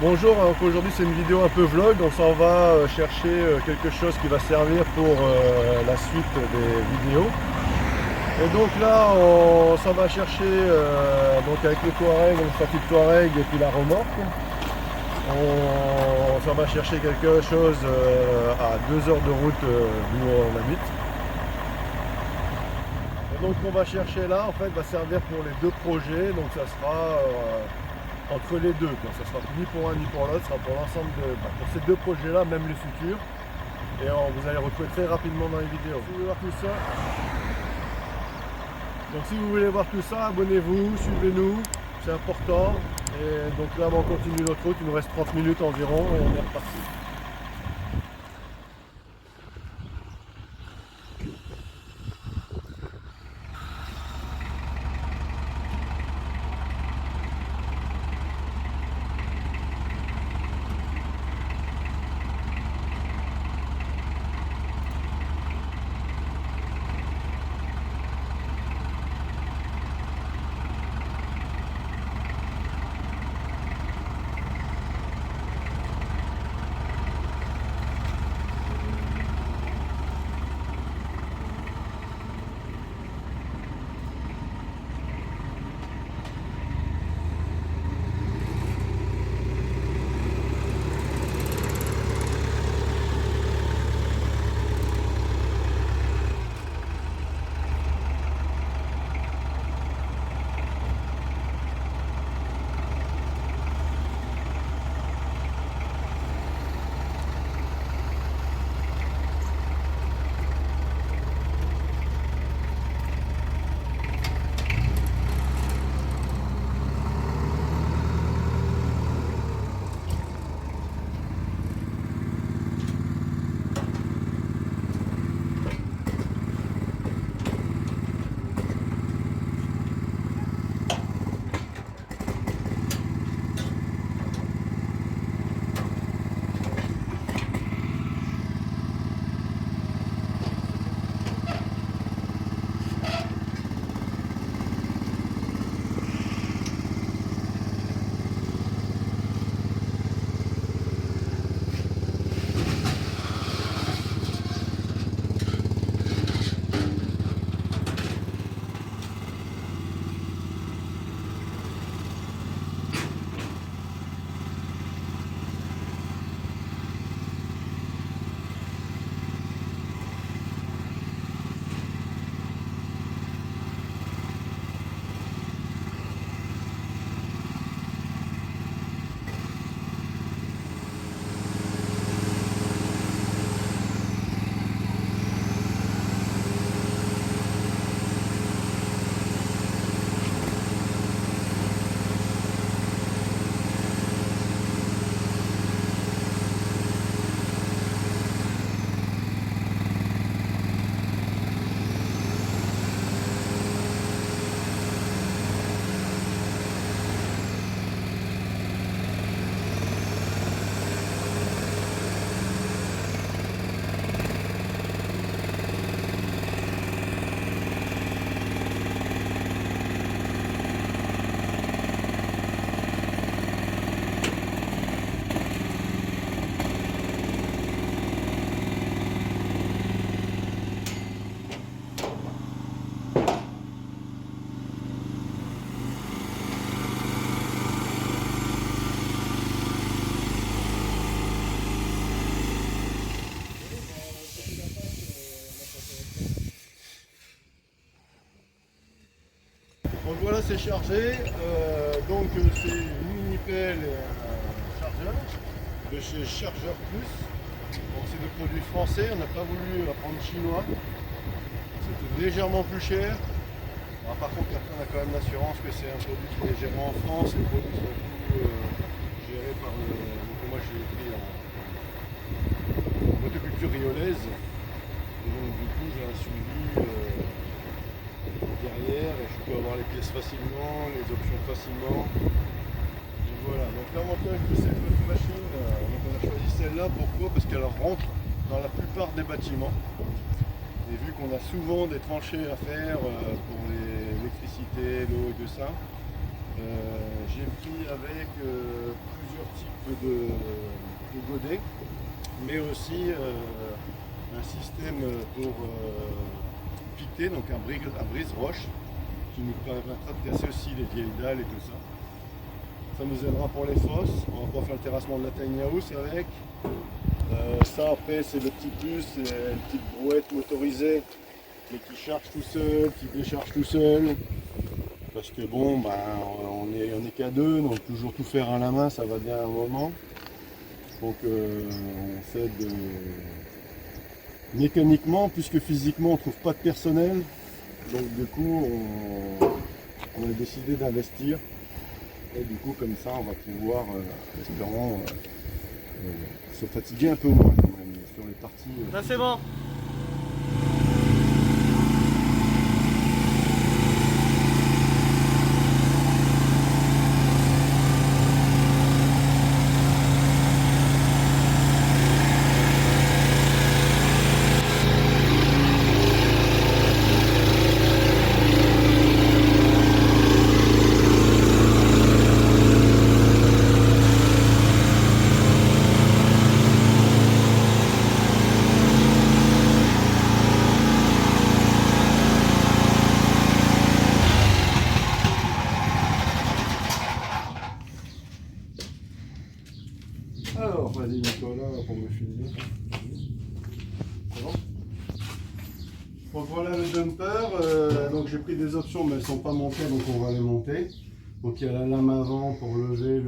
Bonjour, donc aujourd'hui c'est une vidéo un peu vlog, on s'en va chercher quelque chose qui va servir pour la suite des vidéos. Et donc là on s'en va chercher donc avec le Touareg, on sortit le Touareg et puis la remorque. On s'en va chercher quelque chose à 2 heures de route d'où on habite. Et donc on va chercher là en fait va servir pour les deux projets, donc ça sera entre les deux, quoi. Ça sera ni pour un ni pour l'autre, ça sera pour l'ensemble pour ces deux projets-là, même les futurs. Et vous allez retrouver très rapidement dans les vidéos. Si vous voulez voir tout ça, donc si vous voulez voir tout ça, abonnez-vous, suivez-nous, c'est important. Et donc là, on continue notre route, il nous reste 30 minutes environ et on est reparti. Donc voilà, c'est chargé. Donc c'est une mini pelle et un chargeur de chez Chargeur Plus. Donc c'est des produits français, on n'a pas voulu prendre chinois. C'était légèrement plus cher. Alors, par contre, après, on a quand même l'assurance que c'est un produit qui est géré en France. Les produits sont tout gérés par le. Donc moi je l'ai pris en motoculture riolaise. Et donc du coup j'ai un suivi derrière et je peux avoir les pièces facilement, les options facilement. Et voilà, donc l'avantage de cette petite machine, donc on a choisi celle-là, pourquoi? Parce qu'elle rentre dans la plupart des bâtiments. Et vu qu'on a souvent des tranchées à faire pour l'électricité, l'eau et tout ça, j'ai pris avec plusieurs plusieurs types de godets, mais aussi un système pour piquer, donc un brise-roche, qui nous permettra de casser aussi les vieilles dalles et tout ça. Ça nous aidera pour les fosses. On va pouvoir faire le terrassement de la tiny house avec. Ça après c'est le petit plus, c'est une petite brouette motorisée, mais qui charge tout seul, qui décharge tout seul. Parce que bon, ben, on est qu'à deux, donc toujours tout faire à la main, ça va bien à un moment. Donc on s'aide mécaniquement, puisque physiquement on ne trouve pas de personnel. Donc du coup on a décidé d'investir. Et du coup comme ça on va pouvoir, espérons, se fatiguer un peu moins quand même sur les parties. Là c'est bon. Alors, vas-y Nicolas pour me filmer. C'est bon. Donc voilà le dumper. Donc j'ai pris des options mais elles ne sont pas montées, donc on va les monter. Donc il y a la lame avant pour lever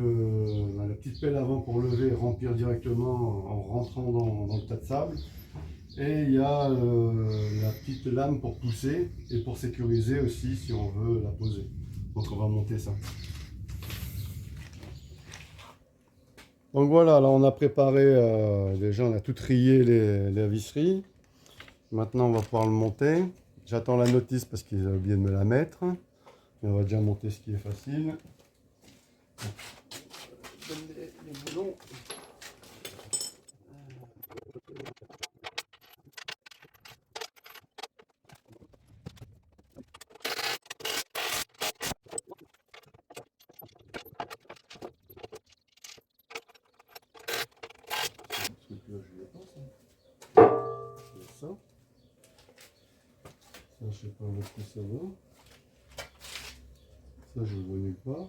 la petite pelle avant pour lever et remplir directement en rentrant dans le tas de sable. Et il y a la petite lame pour pousser et pour sécuriser aussi si on veut la poser. Donc on va monter ça. Donc voilà, là on a préparé, déjà on a tout trié les visseries. Maintenant on va pouvoir le monter. J'attends la notice parce qu'ils ont oublié de me la mettre. Mais on va déjà monter ce qui est facile. Je donne les boulons. Ça, je sais pas où ça va. Ça, je ne vois nulle part.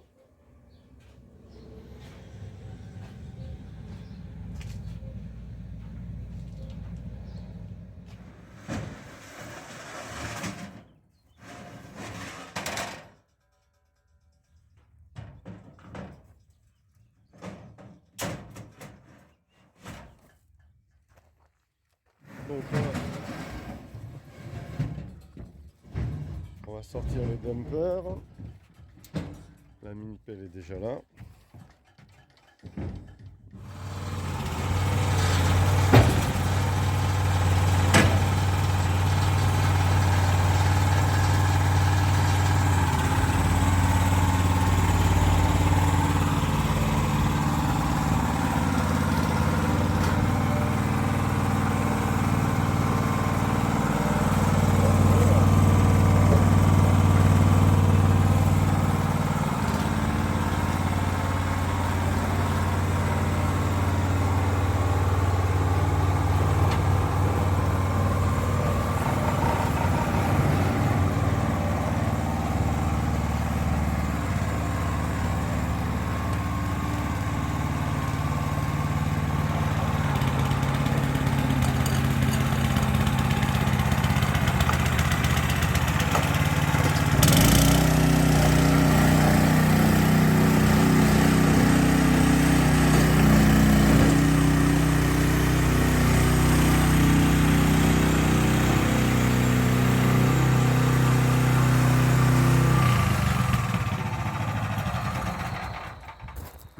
Donc on va sortir le dumper. La mini pelle est déjà là.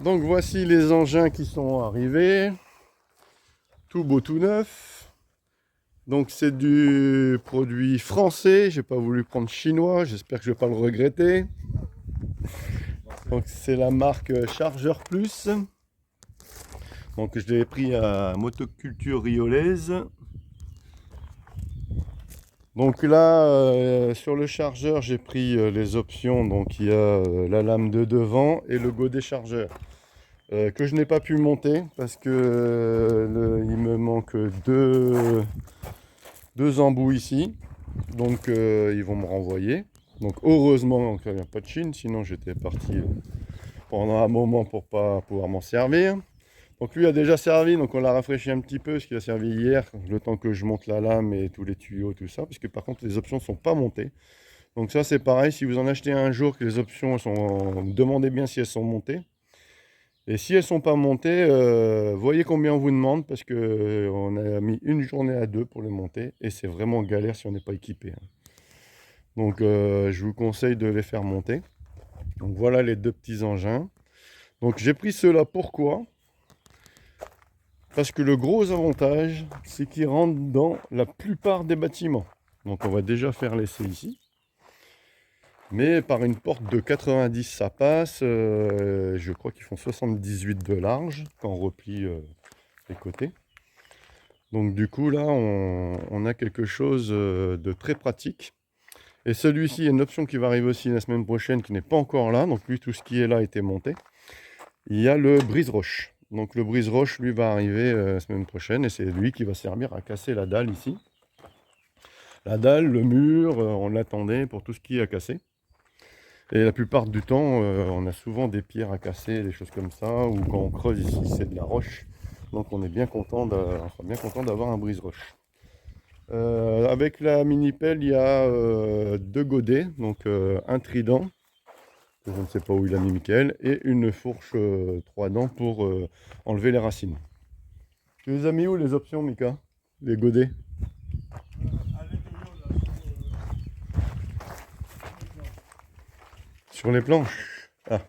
Donc voici les engins qui sont arrivés, tout beau tout neuf. Donc c'est du produit français, j'ai pas voulu prendre chinois, j'espère que je vais pas le regretter. Donc c'est la marque Chargeur Plus. Donc je l'ai pris à Motoculture Riolaise. Donc là sur le chargeur j'ai pris les options, donc il y a la lame de devant et le godet chargeur. que je n'ai pas pu monter parce que il me manque deux embouts ici. Donc ils vont me renvoyer. Donc heureusement qu'il n'y a pas de Chine, sinon j'étais parti pendant un moment pour pas pouvoir m'en servir. Donc lui a déjà servi, donc on l'a rafraîchi un petit peu, ce qu'il a servi hier, le temps que je monte la lame et tous les tuyaux, tout ça, parce que par contre les options ne sont pas montées. Donc ça c'est pareil, si vous en achetez un jour que les options sont, demandez bien si elles sont montées. Et si elles ne sont pas montées, voyez combien on vous demande, parce que on a mis une journée à deux pour les monter, et c'est vraiment galère si on n'est pas équipé, hein. Donc je vous conseille de les faire monter. Donc voilà les deux petits engins. Donc j'ai pris ceux-là, pourquoi? Parce que le gros avantage, c'est qu'ils rentrent dans la plupart des bâtiments. Donc on va déjà faire l'essai ici. Mais par une porte de 90, ça passe. Je crois qu'ils font 78 de large quand on replie les côtés. Donc du coup, là, on a quelque chose de très pratique. Et celui-ci, il y a une option qui va arriver aussi la semaine prochaine qui n'est pas encore là. Donc lui, tout ce qui est là a été monté. Il y a le brise-roche. Donc le brise-roche, lui, va arriver la semaine prochaine. Et c'est lui qui va servir à casser la dalle ici. La dalle, le mur, on l'attendait pour tout ce qui est à casser. Et la plupart du temps, on a souvent des pierres à casser, des choses comme ça. Ou quand on creuse ici, c'est de la roche. Donc on est bien content d'avoir un brise-roche. Avec la mini-pelle, il y a deux godets, donc un trident, que je ne sais pas où il a mis Mickaël, et une fourche 3 dents pour enlever les racines. Tu les as mis où les options, Mika? Les godets? Sur les planches. Ah.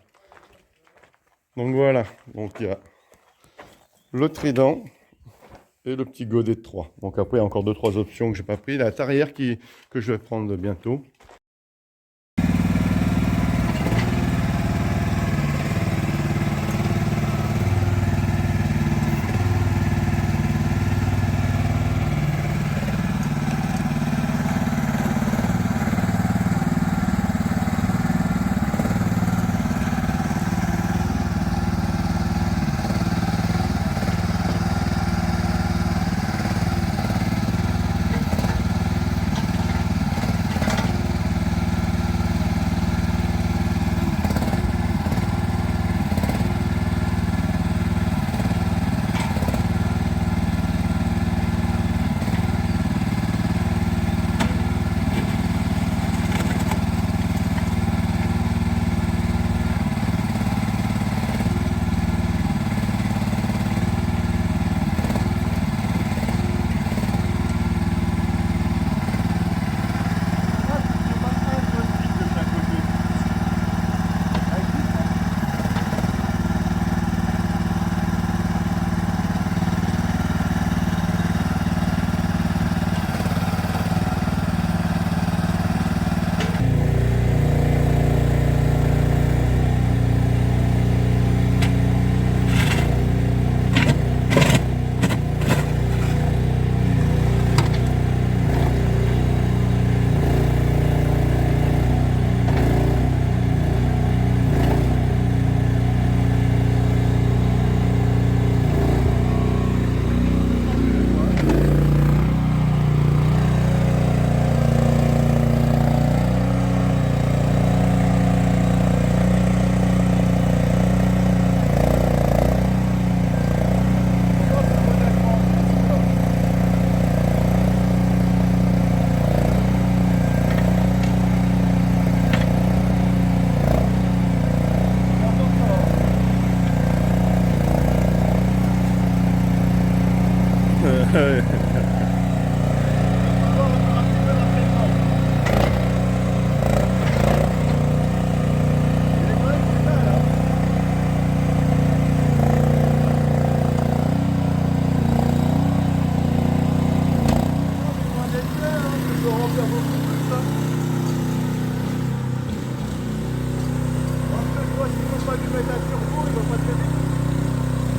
Donc voilà, donc il y a le trident et le petit godet de 3. Donc après, il y a encore 2-3 options que j'ai pas pris. La tarière que je vais prendre bientôt.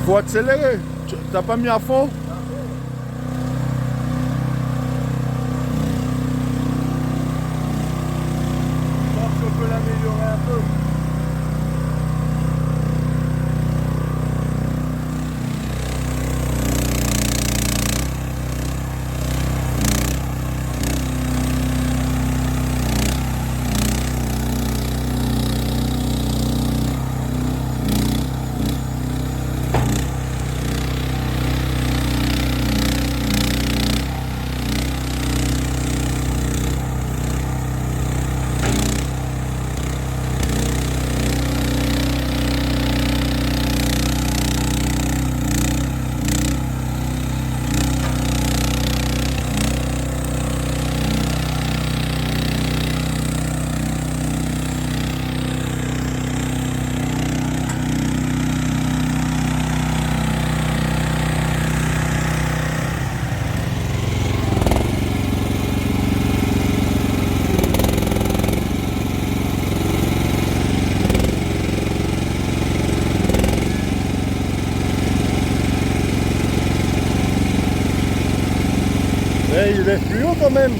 Faut accélérer. T'as pas mis à fond? Je pense qu'on peut l'améliorer un peu. il lève plus haut quand même.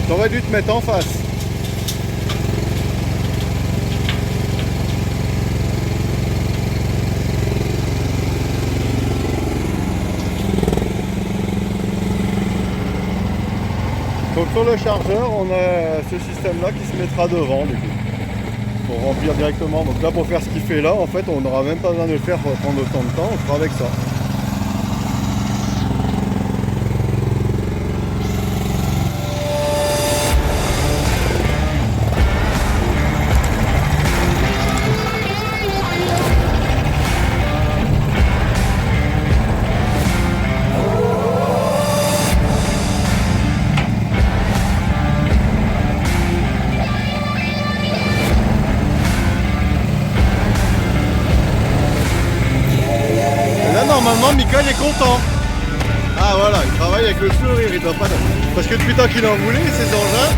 T'aurais dû te mettre en face. Donc sur le chargeur, on a ce système là qui se mettra devant du coup, pour remplir directement. Donc là, pour faire ce qu'il fait là, en fait on n'aura même pas besoin de le faire pour prendre autant de temps, on fera avec ça. Normalement, Michael est content. Ah voilà, il travaille avec le sourire, il doit pas... Parce que depuis tant qu'il en voulait, ces engins...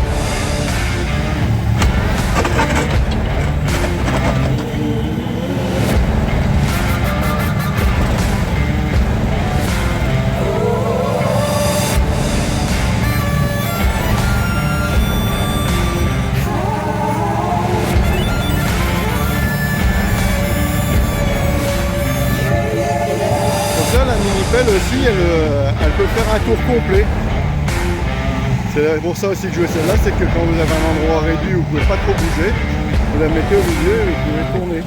La mini-pelle aussi, elle peut faire un tour complet. C'est pour ça aussi que je veux celle-là, c'est que quand vous avez un endroit réduit où vous ne pouvez pas trop bouger, vous la mettez au milieu et vous pouvez tourner.